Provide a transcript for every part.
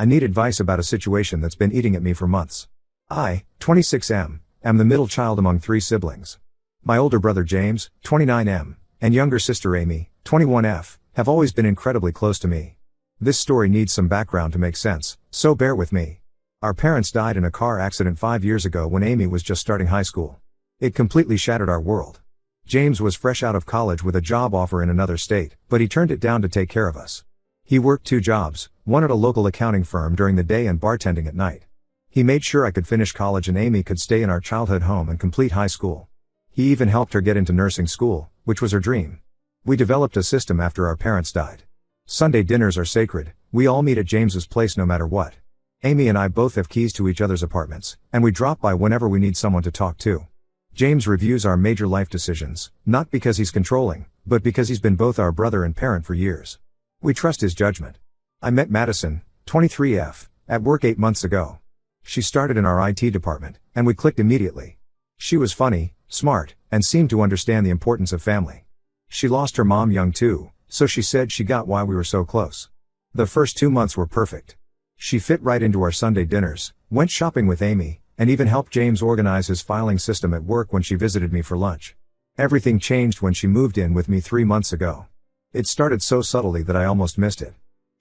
I need advice about a situation that's been eating at me for months. I, 26M, am the middle child among 3 siblings. My older brother James, 29M, and younger sister Amy, 21F, have always been incredibly close to me. This story needs some background to make sense, so bear with me. Our parents died in a car accident 5 years ago when Amy was just starting high school. It completely shattered our world. James was fresh out of college with a job offer in another state, but he turned it down to take care of us. He worked 2 jobs, one at a local accounting firm during the day and bartending at night. He made sure I could finish college and Amy could stay in our childhood home and complete high school. He even helped her get into nursing school, which was her dream. We developed a system after our parents died. Sunday dinners are sacred, we all meet at James's place no matter what. Amy and I both have keys to each other's apartments, and we drop by whenever we need someone to talk to. James reviews our major life decisions, not because he's controlling, but because he's been both our brother and parent for years. We trust his judgment. I met Madison, 23F, at work 8 months ago. She started in our IT department, and we clicked immediately. She was funny, smart, and seemed to understand the importance of family. She lost her mom young too, so she said she got why we were so close. The first 2 months were perfect. She fit right into our Sunday dinners, went shopping with Amy, and even helped James organize his filing system at work when she visited me for lunch. Everything changed when she moved in with me 3 months ago. It started so subtly that I almost missed it.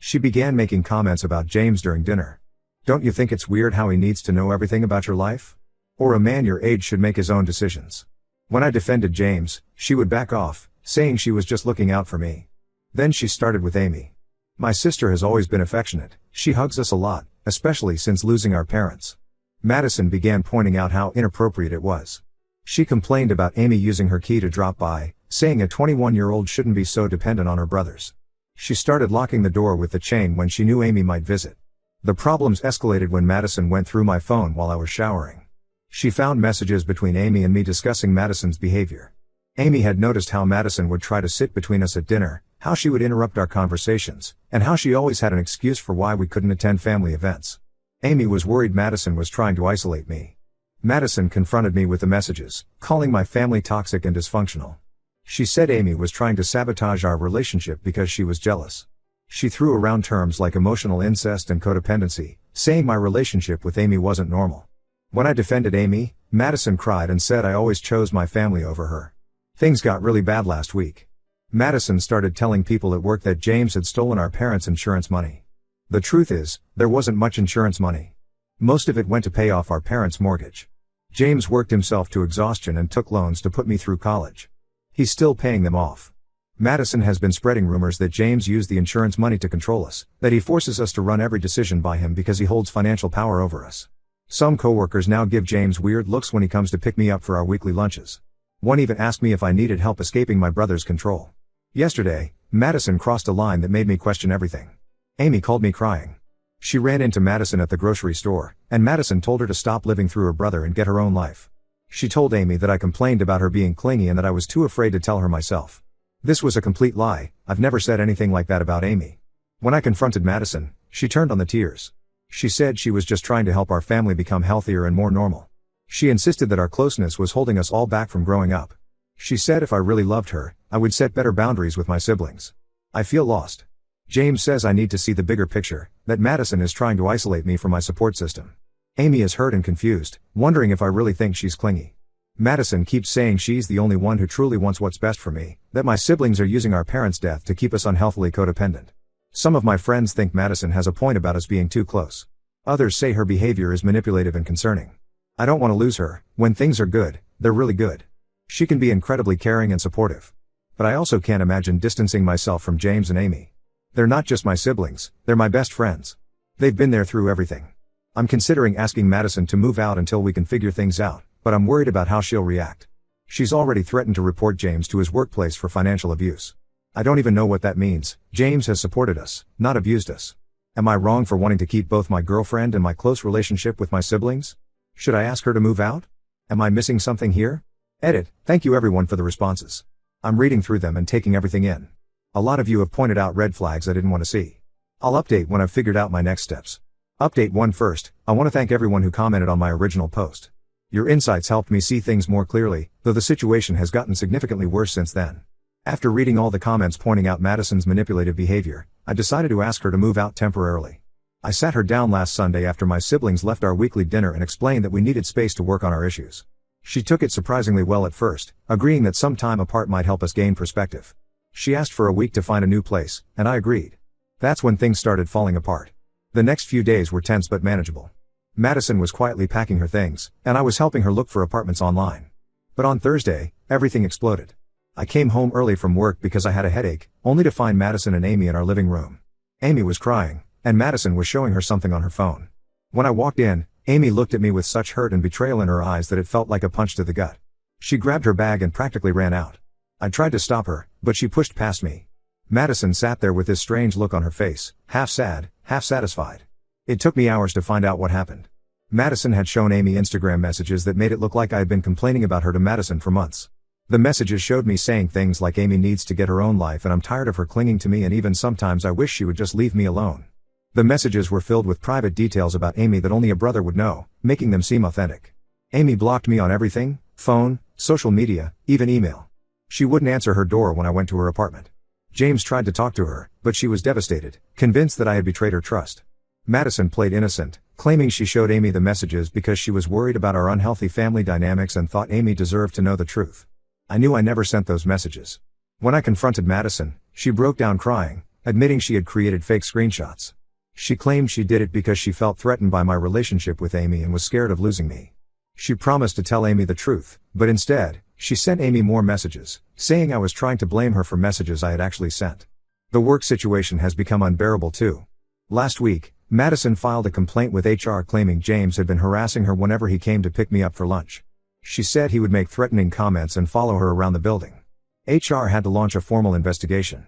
She began making comments about James during dinner. Don't you think it's weird how he needs to know everything about your life? Or a man your age should make his own decisions. When I defended James, she would back off, saying she was just looking out for me. Then she started with Amy. My sister has always been affectionate, she hugs us a lot, especially since losing our parents. Madison began pointing out how inappropriate it was. She complained about Amy using her key to drop by, saying a 21-year-old shouldn't be so dependent on her brothers. She started locking the door with the chain when she knew Amy might visit. The problems escalated when Madison went through my phone while I was showering. She found messages between Amy and me discussing Madison's behavior. Amy had noticed how Madison would try to sit between us at dinner, how she would interrupt our conversations, and how she always had an excuse for why we couldn't attend family events. Amy was worried Madison was trying to isolate me. Madison confronted me with the messages, calling my family toxic and dysfunctional. She said Amy was trying to sabotage our relationship because she was jealous. She threw around terms like emotional incest and codependency, saying my relationship with Amy wasn't normal. When I defended Amy, Madison cried and said I always chose my family over her. Things got really bad last week. Madison started telling people at work that James had stolen our parents' insurance money. The truth is, there wasn't much insurance money. Most of it went to pay off our parents' mortgage. James worked himself to exhaustion and took loans to put me through college. He's still paying them off. Madison has been spreading rumors that James used the insurance money to control us, that he forces us to run every decision by him because he holds financial power over us. Some coworkers now give James weird looks when he comes to pick me up for our weekly lunches. One even asked me if I needed help escaping my brother's control. Yesterday, Madison crossed a line that made me question everything. Amy called me crying. She ran into Madison at the grocery store, and Madison told her to stop living through her brother and get her own life. She told Amy that I complained about her being clingy and that I was too afraid to tell her myself. This was a complete lie, I've never said anything like that about Amy. When I confronted Madison, she turned on the tears. She said she was just trying to help our family become healthier and more normal. She insisted that our closeness was holding us all back from growing up. She said if I really loved her, I would set better boundaries with my siblings. I feel lost. James says I need to see the bigger picture, that Madison is trying to isolate me from my support system. Amy is hurt and confused, wondering if I really think she's clingy. Madison keeps saying she's the only one who truly wants what's best for me, that my siblings are using our parents' death to keep us unhealthily codependent. Some of my friends think Madison has a point about us being too close. Others say her behavior is manipulative and concerning. I don't want to lose her. When things are good, they're really good. She can be incredibly caring and supportive. But I also can't imagine distancing myself from James and Amy. They're not just my siblings, they're my best friends. They've been there through everything. I'm considering asking Madison to move out until we can figure things out, but I'm worried about how she'll react. She's already threatened to report James to his workplace for financial abuse. I don't even know what that means. James has supported us, not abused us. Am I wrong for wanting to keep both my girlfriend and my close relationship with my siblings? Should I ask her to move out? Am I missing something here? Edit. Thank you everyone for the responses. I'm reading through them and taking everything in. A lot of you have pointed out red flags I didn't want to see. I'll update when I've figured out my next steps. Update 1 first, I want to thank everyone who commented on my original post. Your insights helped me see things more clearly, though the situation has gotten significantly worse since then. After reading all the comments pointing out Madison's manipulative behavior, I decided to ask her to move out temporarily. I sat her down last Sunday after my siblings left our weekly dinner and explained that we needed space to work on our issues. She took it surprisingly well at first, agreeing that some time apart might help us gain perspective. She asked for a week to find a new place, and I agreed. That's when things started falling apart. The next few days were tense but manageable. Madison was quietly packing her things, and I was helping her look for apartments online. But on Thursday, everything exploded. I came home early from work because I had a headache, only to find Madison and Amy in our living room. Amy was crying, and Madison was showing her something on her phone. When I walked in, Amy looked at me with such hurt and betrayal in her eyes that it felt like a punch to the gut. She grabbed her bag and practically ran out. I tried to stop her, but she pushed past me. Madison sat there with this strange look on her face, half sad, half satisfied. It took me hours to find out what happened. Madison had shown Amy Instagram messages that made it look like I had been complaining about her to Madison for months. The messages showed me saying things like Amy needs to get her own life and I'm tired of her clinging to me and even sometimes I wish she would just leave me alone. The messages were filled with private details about Amy that only a brother would know, making them seem authentic. Amy blocked me on everything, phone, social media, even email. She wouldn't answer her door when I went to her apartment. James tried to talk to her, but she was devastated, convinced that I had betrayed her trust. Madison played innocent, claiming she showed Amy the messages because she was worried about our unhealthy family dynamics and thought Amy deserved to know the truth. I knew I never sent those messages. When I confronted Madison, she broke down crying, admitting she had created fake screenshots. She claimed she did it because she felt threatened by my relationship with Amy and was scared of losing me. She promised to tell Amy the truth, but instead, she sent Amy more messages, saying I was trying to blame her for messages I had actually sent. The work situation has become unbearable too. Last week, Madison filed a complaint with HR claiming James had been harassing her whenever he came to pick me up for lunch. She said he would make threatening comments and follow her around the building. HR had to launch a formal investigation.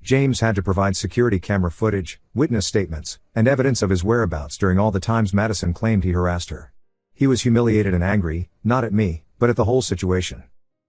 James had to provide security camera footage, witness statements, and evidence of his whereabouts during all the times Madison claimed he harassed her. He was humiliated and angry, not at me, but at the whole situation.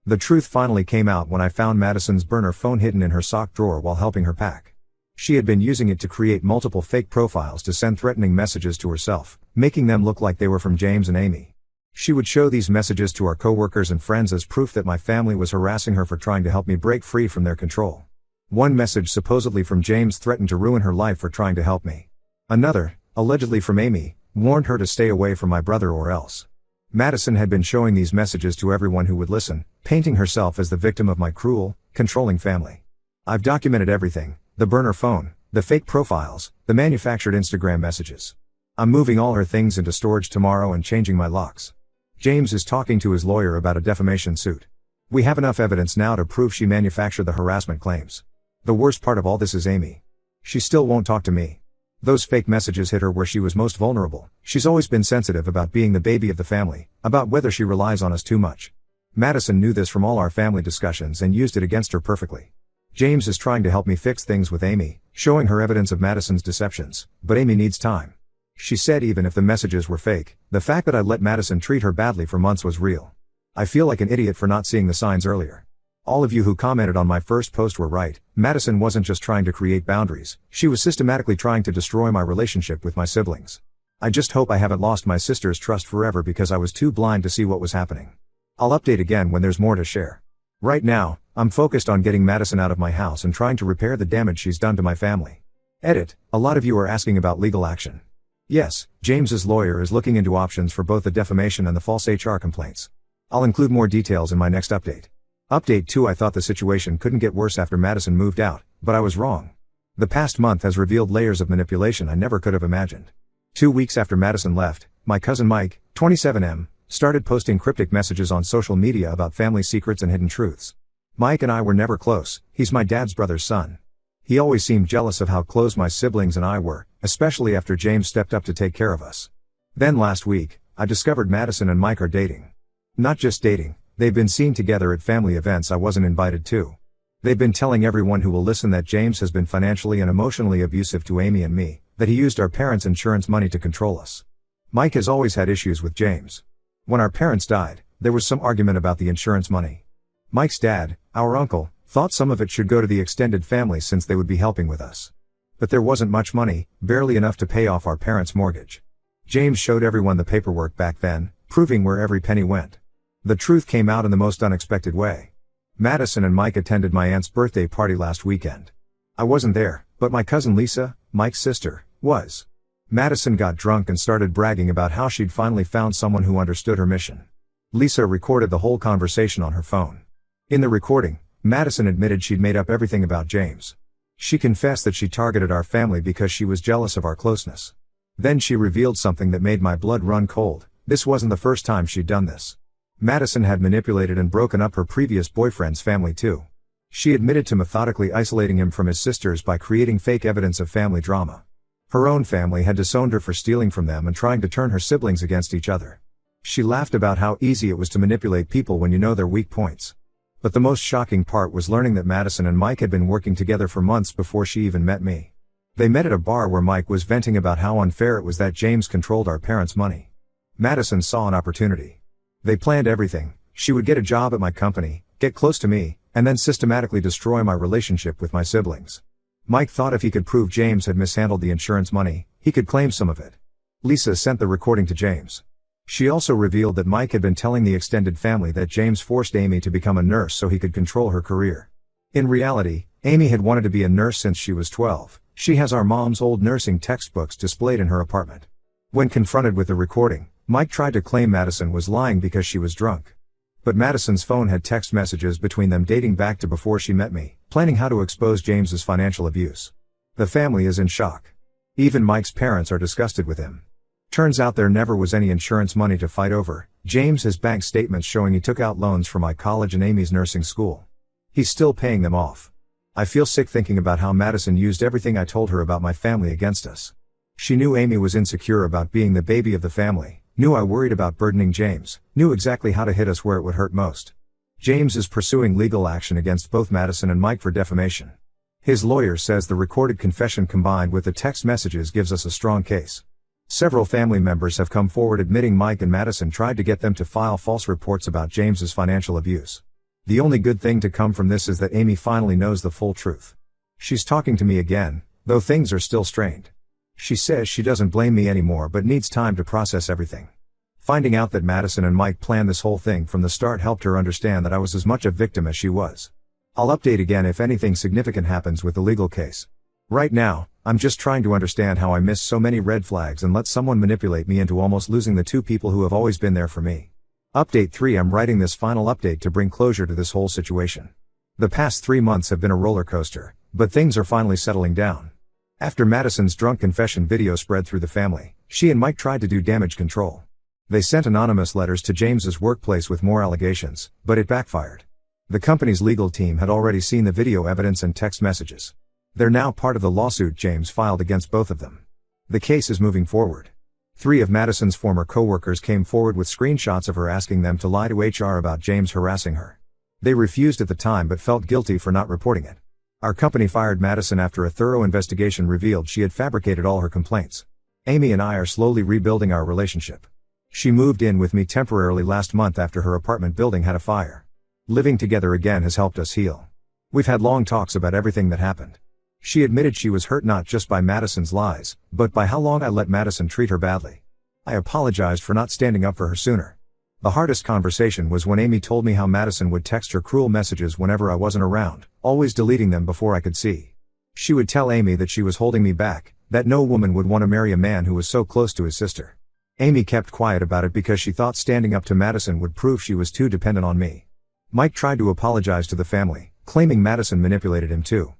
The truth finally came out when I found Madison's burner phone hidden in her sock drawer while helping her pack. She had been using it to create multiple fake profiles to send threatening messages to herself, making them look like they were from James and Amy. She would show these messages to our coworkers and friends as proof that my family was harassing her for trying to help me break free from their control. One message supposedly from James threatened to ruin her life for trying to help me. Another, allegedly from Amy, warned her to stay away from my brother or else. Madison had been showing these messages to everyone who would listen, painting herself as the victim of my cruel, controlling family. I've documented everything, the burner phone, the fake profiles, the manufactured Instagram messages. I'm moving all her things into storage tomorrow and changing my locks. James is talking to his lawyer about a defamation suit. We have enough evidence now to prove she manufactured the harassment claims. The worst part of all this is Amy. She still won't talk to me. Those fake messages hit her where she was most vulnerable. She's always been sensitive about being the baby of the family, about whether she relies on us too much. Madison knew this from all our family discussions and used it against her perfectly. James is trying to help me fix things with Amy, showing her evidence of Madison's deceptions, but Amy needs time. She said even if the messages were fake, the fact that I let Madison treat her badly for months was real. I feel like an idiot for not seeing the signs earlier. All of you who commented on my first post were right. Madison wasn't just trying to create boundaries, she was systematically trying to destroy my relationship with my siblings. I just hope I haven't lost my sister's trust forever because I was too blind to see what was happening. I'll update again when there's more to share. Right now, I'm focused on getting Madison out of my house and trying to repair the damage she's done to my family. Edit, a lot of you are asking about legal action. Yes, James's lawyer is looking into options for both the defamation and the false HR complaints. I'll include more details in my next update. Update 2. I thought the situation couldn't get worse after Madison moved out, but I was wrong. The past month has revealed layers of manipulation I never could have imagined. 2 weeks after Madison left, my cousin Mike, 27M, started posting cryptic messages on social media about family secrets and hidden truths. Mike and I were never close, he's my dad's brother's son. He always seemed jealous of how close my siblings and I were, especially after James stepped up to take care of us. Then last week, I discovered Madison and Mike are dating. Not just dating. They've been seen together at family events I wasn't invited to. They've been telling everyone who will listen that James has been financially and emotionally abusive to Amy and me, that he used our parents' insurance money to control us. Mike has always had issues with James. When our parents died, there was some argument about the insurance money. Mike's dad, our uncle, thought some of it should go to the extended family since they would be helping with us. But there wasn't much money, barely enough to pay off our parents' mortgage. James showed everyone the paperwork back then, proving where every penny went. The truth came out in the most unexpected way. Madison and Mike attended my aunt's birthday party last weekend. I wasn't there, but my cousin Lisa, Mike's sister, was. Madison got drunk and started bragging about how she'd finally found someone who understood her mission. Lisa recorded the whole conversation on her phone. In the recording, Madison admitted she'd made up everything about James. She confessed that she targeted our family because she was jealous of our closeness. Then she revealed something that made my blood run cold. This wasn't the first time she'd done this. Madison had manipulated and broken up her previous boyfriend's family too. She admitted to methodically isolating him from his sisters by creating fake evidence of family drama. Her own family had disowned her for stealing from them and trying to turn her siblings against each other. She laughed about how easy it was to manipulate people when you know their weak points. But the most shocking part was learning that Madison and Mike had been working together for months before she even met me. They met at a bar where Mike was venting about how unfair it was that James controlled our parents' money. Madison saw an opportunity. They planned everything. She would get a job at my company, get close to me, and then systematically destroy my relationship with my siblings. Mike thought if he could prove James had mishandled the insurance money, he could claim some of it. Lisa sent the recording to James. She also revealed that Mike had been telling the extended family that James forced Amy to become a nurse so he could control her career. In reality, Amy had wanted to be a nurse since she was 12. She has our mom's old nursing textbooks displayed in her apartment. When confronted with the recording, Mike tried to claim Madison was lying because she was drunk. But Madison's phone had text messages between them dating back to before she met me, planning how to expose James's financial abuse. The family is in shock. Even Mike's parents are disgusted with him. Turns out there never was any insurance money to fight over. James has bank statements showing he took out loans for my college and Amy's nursing school. He's still paying them off. I feel sick thinking about how Madison used everything I told her about my family against us. She knew Amy was insecure about being the baby of the family, knew I worried about burdening James, knew exactly how to hit us where it would hurt most. James is pursuing legal action against both Madison and Mike for defamation. His lawyer says the recorded confession combined with the text messages gives us a strong case. Several family members have come forward admitting Mike and Madison tried to get them to file false reports about James's financial abuse. The only good thing to come from this is that Amy finally knows the full truth. She's talking to me again, though things are still strained. She says she doesn't blame me anymore but needs time to process everything. Finding out that Madison and Mike planned this whole thing from the start helped her understand that I was as much a victim as she was. I'll update again if anything significant happens with the legal case. Right now, I'm just trying to understand how I missed so many red flags and let someone manipulate me into almost losing the two people who have always been there for me. Update 3: I'm writing this final update to bring closure to this whole situation. The past 3 months have been a roller coaster, but things are finally settling down. After Madison's drunk confession video spread through the family, she and Mike tried to do damage control. They sent anonymous letters to James's workplace with more allegations, but it backfired. The company's legal team had already seen the video evidence and text messages. They're now part of the lawsuit James filed against both of them. The case is moving forward. 3 of Madison's former co-workers came forward with screenshots of her asking them to lie to HR about James harassing her. They refused at the time but felt guilty for not reporting it. Our company fired Madison after a thorough investigation revealed she had fabricated all her complaints. Amy and I are slowly rebuilding our relationship. She moved in with me temporarily last month after her apartment building had a fire. Living together again has helped us heal. We've had long talks about everything that happened. She admitted she was hurt not just by Madison's lies, but by how long I let Madison treat her badly. I apologized for not standing up for her sooner. The hardest conversation was when Amy told me how Madison would text her cruel messages whenever I wasn't around, always deleting them before I could see. She would tell Amy that she was holding me back, that no woman would want to marry a man who was so close to his sister. Amy kept quiet about it because she thought standing up to Madison would prove she was too dependent on me. Mike tried to apologize to the family, claiming Madison manipulated him too.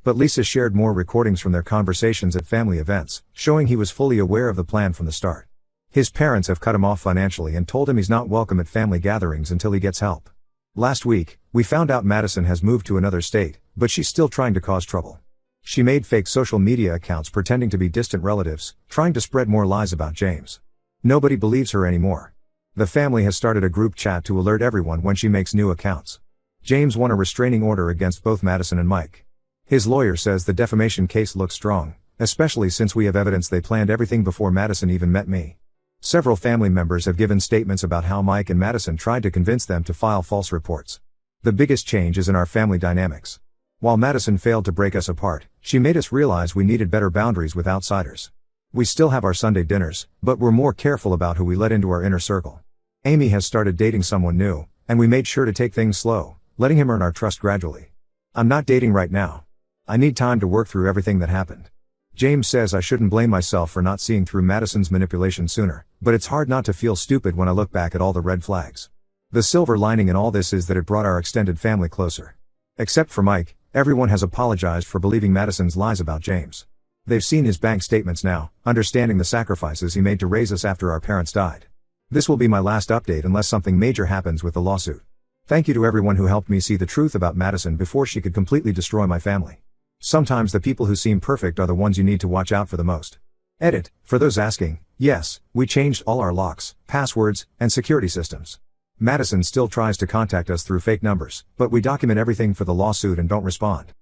But Lisa shared more recordings from their conversations at family events, showing he was fully aware of the plan from the start. His parents have cut him off financially and told him he's not welcome at family gatherings until he gets help. Last week, we found out Madison has moved to another state, but she's still trying to cause trouble. She made fake social media accounts pretending to be distant relatives, trying to spread more lies about James. Nobody believes her anymore. The family has started a group chat to alert everyone when she makes new accounts. James won a restraining order against both Madison and Mike. His lawyer says the defamation case looks strong, especially since we have evidence they planned everything before Madison even met me. Several family members have given statements about how Mike and Madison tried to convince them to file false reports. The biggest change is in our family dynamics. While Madison failed to break us apart, she made us realize we needed better boundaries with outsiders. We still have our Sunday dinners, but we're more careful about who we let into our inner circle. Amy has started dating someone new, and we made sure to take things slow, letting him earn our trust gradually. I'm not dating right now. I need time to work through everything that happened. James says I shouldn't blame myself for not seeing through Madison's manipulation sooner, but it's hard not to feel stupid when I look back at all the red flags. The silver lining in all this is that it brought our extended family closer. Except for Mike, everyone has apologized for believing Madison's lies about James. They've seen his bank statements now, understanding the sacrifices he made to raise us after our parents died. This will be my last update unless something major happens with the lawsuit. Thank you to everyone who helped me see the truth about Madison before she could completely destroy my family. Sometimes the people who seem perfect are the ones you need to watch out for the most. Edit, for those asking, yes, we changed all our locks, passwords, and security systems. Madison still tries to contact us through fake numbers, but we document everything for the lawsuit and don't respond.